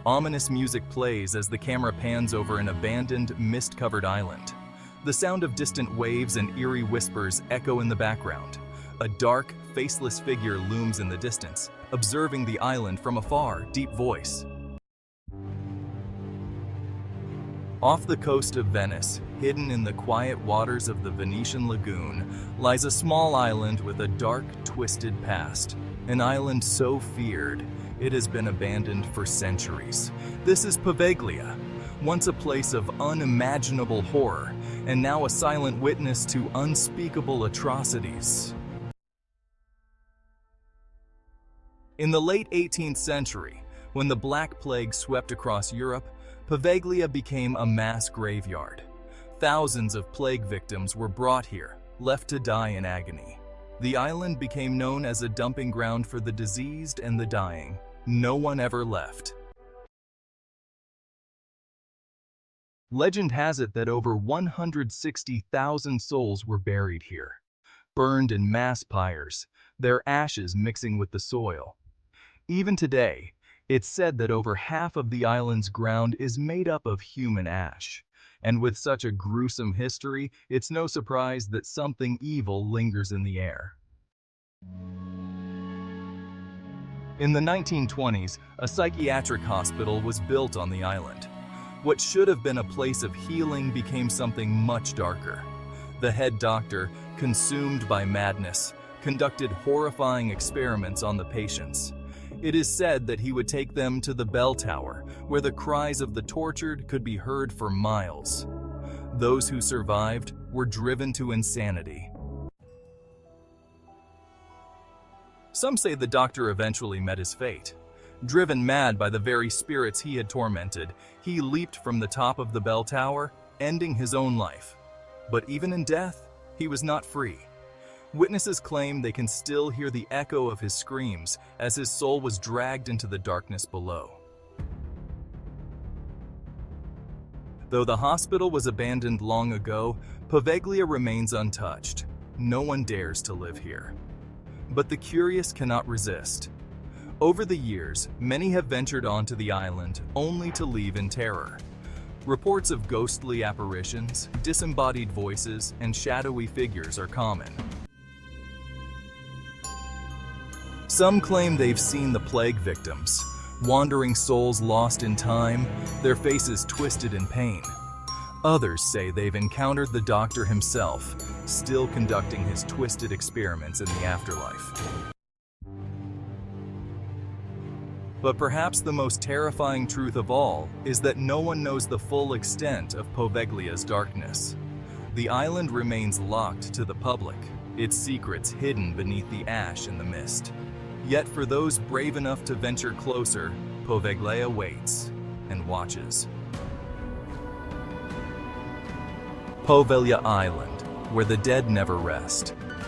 Ominous music plays as the camera pans over an abandoned, mist-covered island. The sound of distant waves and eerie whispers echo in the background. A dark, faceless figure looms in the distance, observing the island from afar. Deep voice. Off the coast of Venice, hidden in the quiet waters of the Venetian lagoon, lies a small island with a dark, twisted past. An island so feared, it has been abandoned for centuries. This is Poveglia, once a place of unimaginable horror, and now a silent witness to unspeakable atrocities. In the late 18th century, when the Black Plague swept across Europe, Poveglia became a mass graveyard. Thousands of plague victims were brought here, left to die in agony. The island became known as a dumping ground for the diseased and the dying. No one ever left. Legend has it that over 160,000 souls were buried here, burned in mass pyres, their ashes mixing with the soil. Even today, it's said that over half of the island's ground is made up of human ash. And with such a gruesome history, it's no surprise that something evil lingers in the air. In the 1920s, a psychiatric hospital was built on the island. What should have been a place of healing became something much darker. The head doctor, consumed by madness, conducted horrifying experiments on the patients. It is said that he would take them to the bell tower, where the cries of the tortured could be heard for miles. Those who survived were driven to insanity. Some say the doctor eventually met his fate. Driven mad by the very spirits he had tormented, he leaped from the top of the bell tower, ending his own life. But even in death, he was not free. Witnesses claim they can still hear the echo of his screams as his soul was dragged into the darkness below. Though the hospital was abandoned long ago, Poveglia remains untouched. No one dares to live here. But the curious cannot resist. Over the years, many have ventured onto the island only to leave in terror. Reports of ghostly apparitions, disembodied voices, and shadowy figures are common. Some claim they've seen the plague victims, wandering souls lost in time, their faces twisted in pain. Others say they've encountered the doctor himself, still conducting his twisted experiments in the afterlife. But perhaps the most terrifying truth of all is that no one knows the full extent of Poveglia's darkness. The island remains locked to the public, its secrets hidden beneath the ash and the mist. Yet for those brave enough to venture closer, Poveglia waits and watches. Poveglia Island, where the dead never rest.